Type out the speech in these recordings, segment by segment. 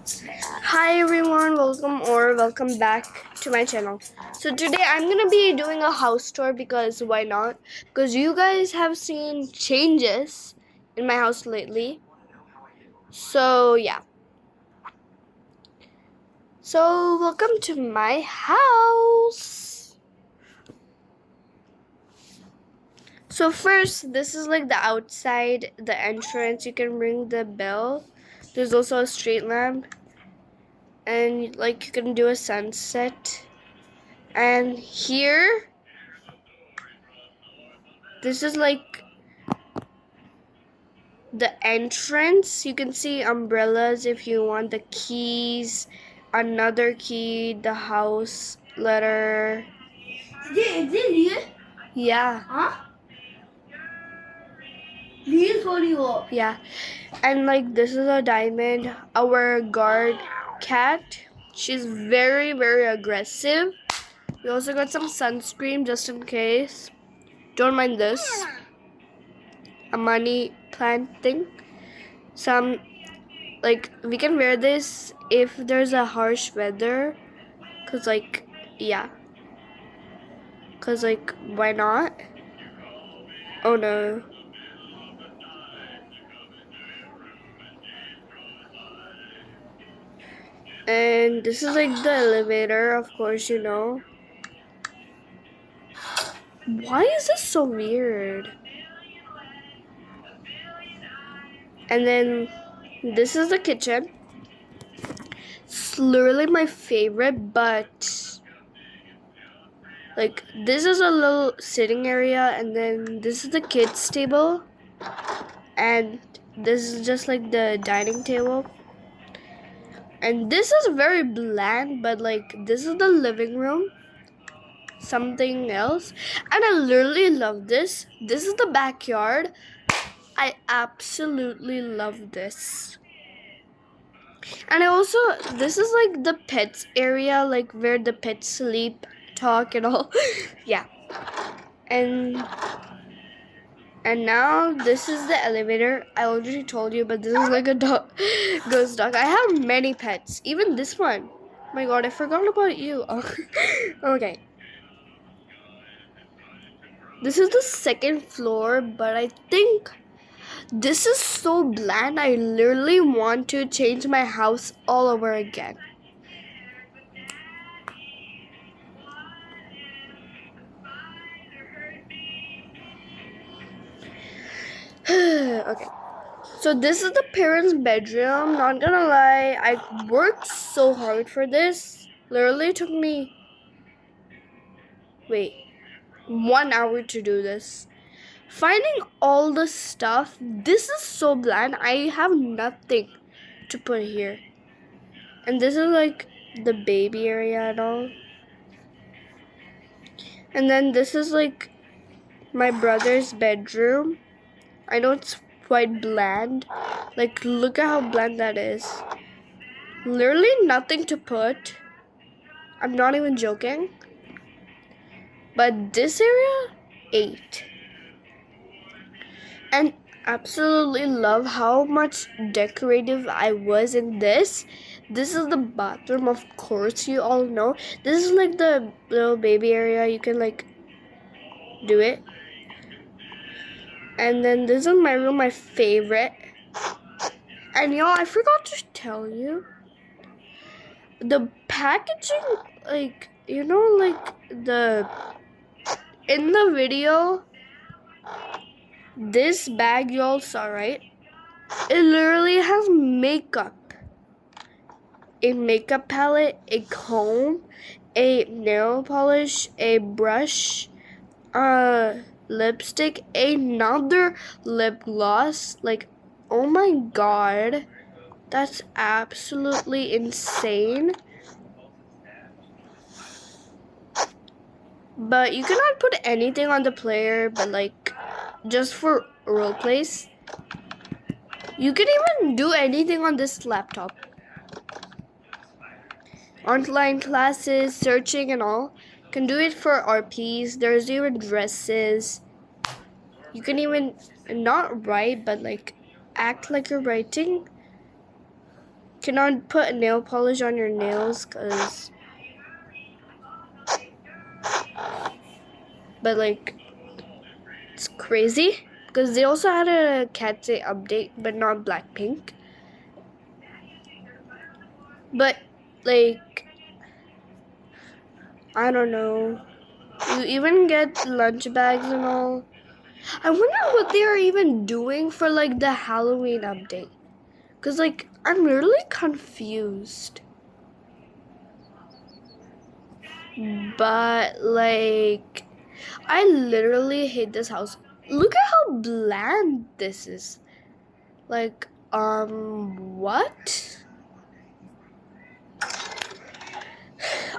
Hi everyone, welcome back to my channel. So today I'm gonna be doing a house tour because why not? Because you guys have seen changes in my house lately. So yeah. So welcome to my house. So first, this is like the outside, the entrance. You can ring the bell. There's also a street lamp, and like you can do a sunset. And here, this is like the entrance. You can see umbrellas if you want, the keys, another key, the house letter. Is it real? Yeah. Huh? Real for you. Yeah. And like this is a diamond. Our guard cat. She's very, very aggressive. We also got some sunscreen just in case. Don't mind this. A money plant thing. Some like we can wear this if there's a harsh weather. Cause like yeah. Cause like why not? Oh no. And this is like the elevator, of course, you know. Why is this so weird? And then this is the kitchen. It's literally my favorite, but like this is a little sitting area, and then this is the kids' table, and this is just like the dining table. And this is very bland, but like this is the living room. Something else. And I literally love this. This is the backyard. I absolutely love this. And I also, this is like the pets area, like where the pets sleep, talk, and all. Yeah. And now this is the elevator. I already told you, but this is like a dog, ghost dog. I have many pets, even this one. Oh my god, I forgot about you. Okay. This is the second floor, but I think this is so bland. I literally want to change my house all over again. Okay. So this is the parents' bedroom. Not gonna lie, I worked so hard for this. Literally took me 1 hour to do this. Finding all the stuff. This is so bland. I have nothing to put here. And this is like the baby area and all. And then this is like my brother's bedroom. I know it's quite bland. Like, look at how bland that is. Literally nothing to put. I'm not even joking. But this area, 8. And absolutely love how much decorative I was in this. This is the bathroom, of course, you all know. This is like the little baby area. You can like do it. And then this is my room, my favorite. And y'all, I forgot to tell you. The packaging, like, you know, like the in the video, this bag y'all saw, right? It literally has makeup, a makeup palette, a comb, a nail polish, a brush, lipstick, another lip gloss. Like, oh my god, that's absolutely insane. But you cannot put anything on the player, but like just for role plays. You can even do anything on this laptop. Online classes, searching and all. Can do it for RPs. There's even dresses. You can even not write, but like act like you're writing. cannot put nail polish on your nails because, but like, it's crazy because they also had a Cat Day update, but not Blackpink. But like, I don't know. You even get lunch bags and all. I wonder what they are even doing for like the Halloween update. Cause like I'm really confused. But like I literally hate this house. Look at how bland this is. Like what?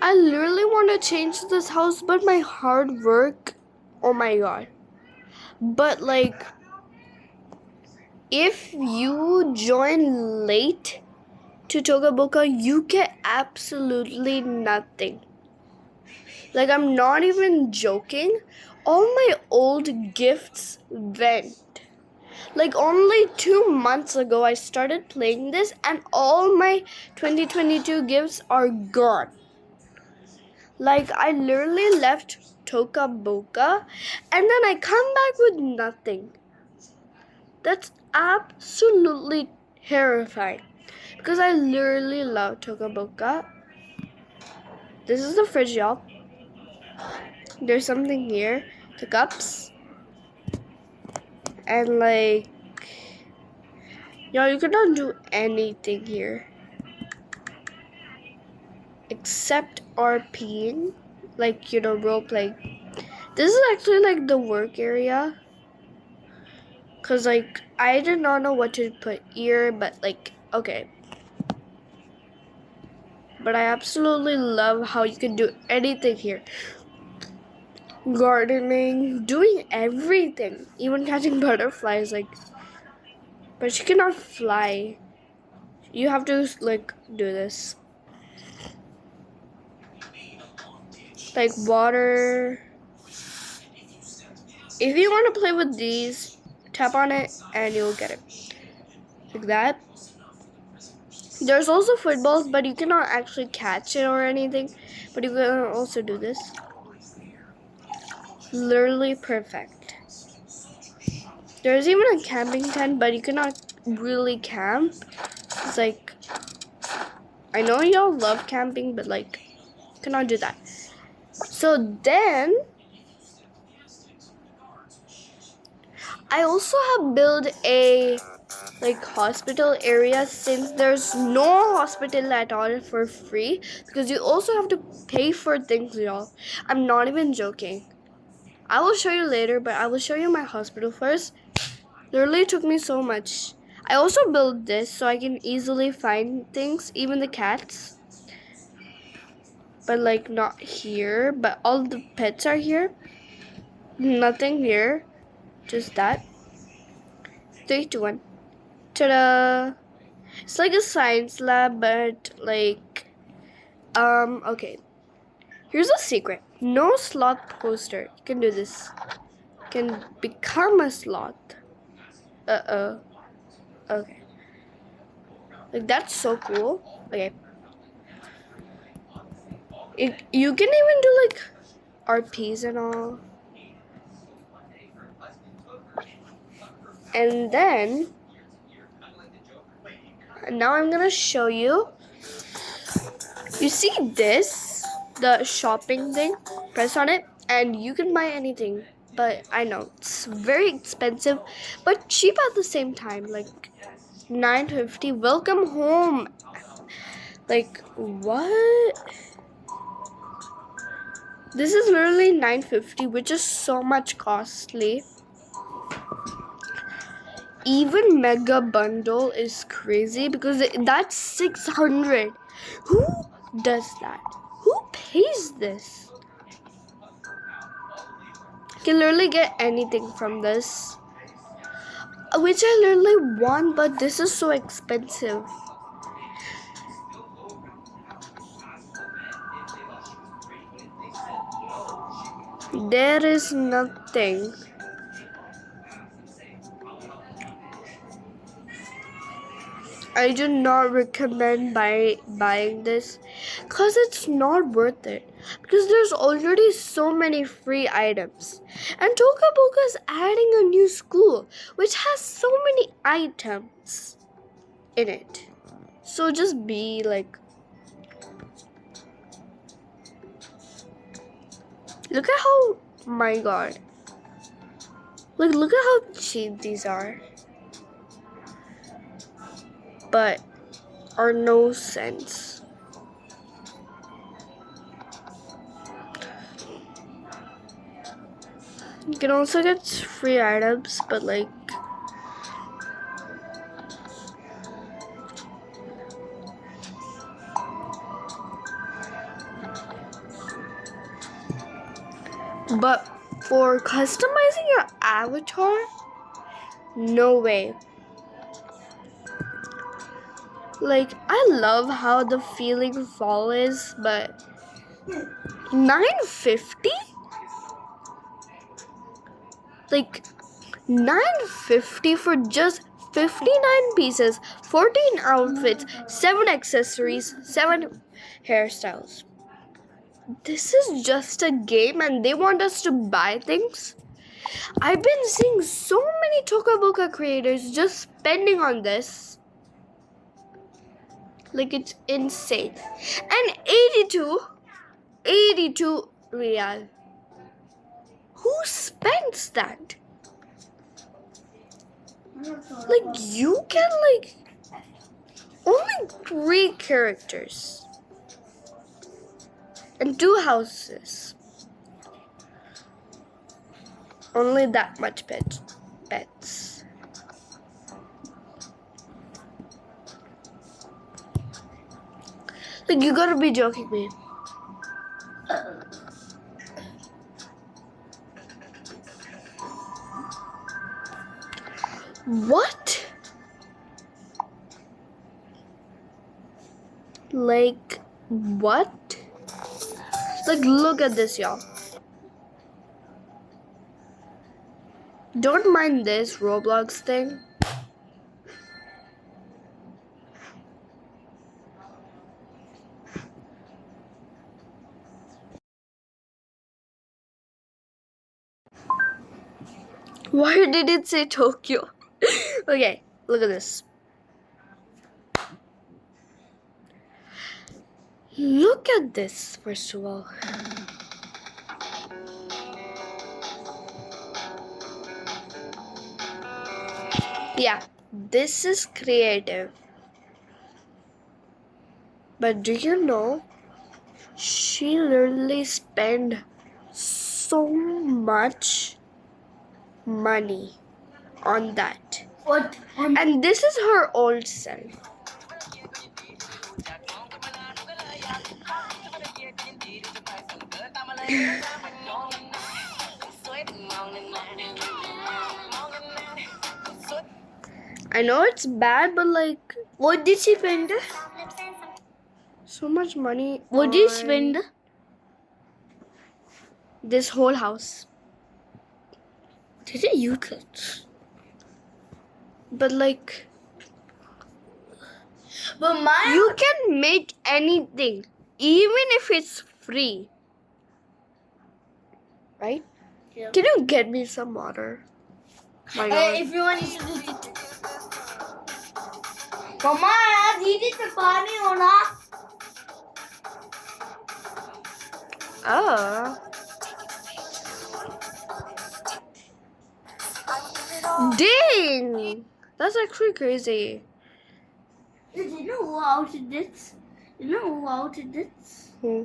I literally want to change this house, but my hard work, oh my god. But like if you join late to Togaboka, you get absolutely nothing. Like, I'm not even joking. All my old gifts went. Like, only 2 months ago, I started playing this, and all my 2022 gifts are gone. Like, I literally left Tokaboka, and then I come back with nothing. That's absolutely terrifying. Because I literally love Tokaboka. This is the fridge, y'all. There's something here. The cups. And like, y'all, you cannot do anything here. Except RPing. Like, role play. This is actually like the work area. Cause like, I did not know what to put here. But like, okay. But I absolutely love how you can do anything here. Gardening, doing everything, even catching butterflies. Like, but she cannot fly. You have to like do this, like water. If you want to play with these, tap on it and you'll get it like that. There's also footballs, but you cannot actually catch it or anything. But you can also do this. Literally perfect. There's even a camping tent, but you cannot really camp. It's like, I know y'all love camping, but like, you cannot do that. So then, I also have built a like hospital area, since there's no hospital at all for free, because you also have to pay for things, y'all. I'm not even joking. I will show you later, but I will show you my hospital first. Literally took me so much. I also built this so I can easily find things, even the cats. But like not here, but all the pets are here. Nothing here, just that. 3, 2, 1. Ta-da! It's like a science lab, but like, okay. Here's a secret. No sloth poster. You can do this. You can become a sloth. Uh-oh. Okay. Like, that's so cool. Okay. You can even do like RPs and all. And then, now I'm gonna show you. You see this? The shopping thing? Press on it and you can buy anything. But I know it's very expensive, but cheap at the same time. Like $9.50. Welcome home. Like what? This is literally $9.50, which is so much costly. Even Mega Bundle is crazy because that's $600. Who does that? Who pays this? You can literally get anything from this, which I literally want, but this is so expensive. There is nothing. I do not recommend buying this because it's not worth it. Because there's already so many free items. And Tokaboka is adding a new school which has so many items in it. So just be like, look at how, my god. Like, look at how cheap these are. But are no sense. You can also get free items, but like, but for customizing your avatar, no way. Like, I love how the feeling fall is, but $9.50? Like, $9.50 for just 59 pieces, 14 outfits, 7 accessories, 7 hairstyles. This is just a game and they want us to buy things? I've been seeing so many Tokaboka creators just spending on this. Like, it's insane. And 82 real. Who spends that? Like, you can like only 3 characters and 2 houses. Only that much pets. Like, you gotta be joking me. What? Like, what? Like, look at this, y'all. Don't mind this Roblox thing. Why did it say Tokyo? Okay, look at this. Look at this, first of all. Yeah, this is creative. But do you know, she literally spent so much money on that. What? And this is her old self. I know it's bad, but like, What did she spend? so much money. What did she spend? This whole house. Did it use it? But like, But you can make anything, even if it's free. Right? Yeah. Can you get me some water? My God. if you want to do it. Mama, यार दीदी से पानी होना. Oh. Dang! That's actually crazy. Do you know who outed this? You know who outed this? Hmm.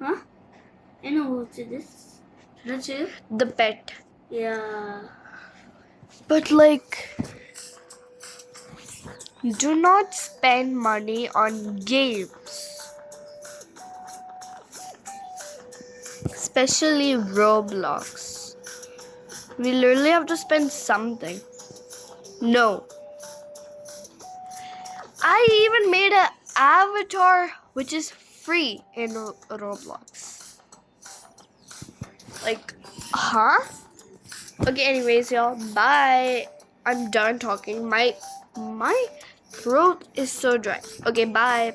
Huh? You know who outed this? That's you? The pet. Yeah. But like, do not spend money on games. Especially Roblox. We literally have to spend something. No. I even made an avatar which is free in Roblox. Like, huh? Okay, anyways, y'all, bye. I'm done talking. My throat is so dry. Okay, bye.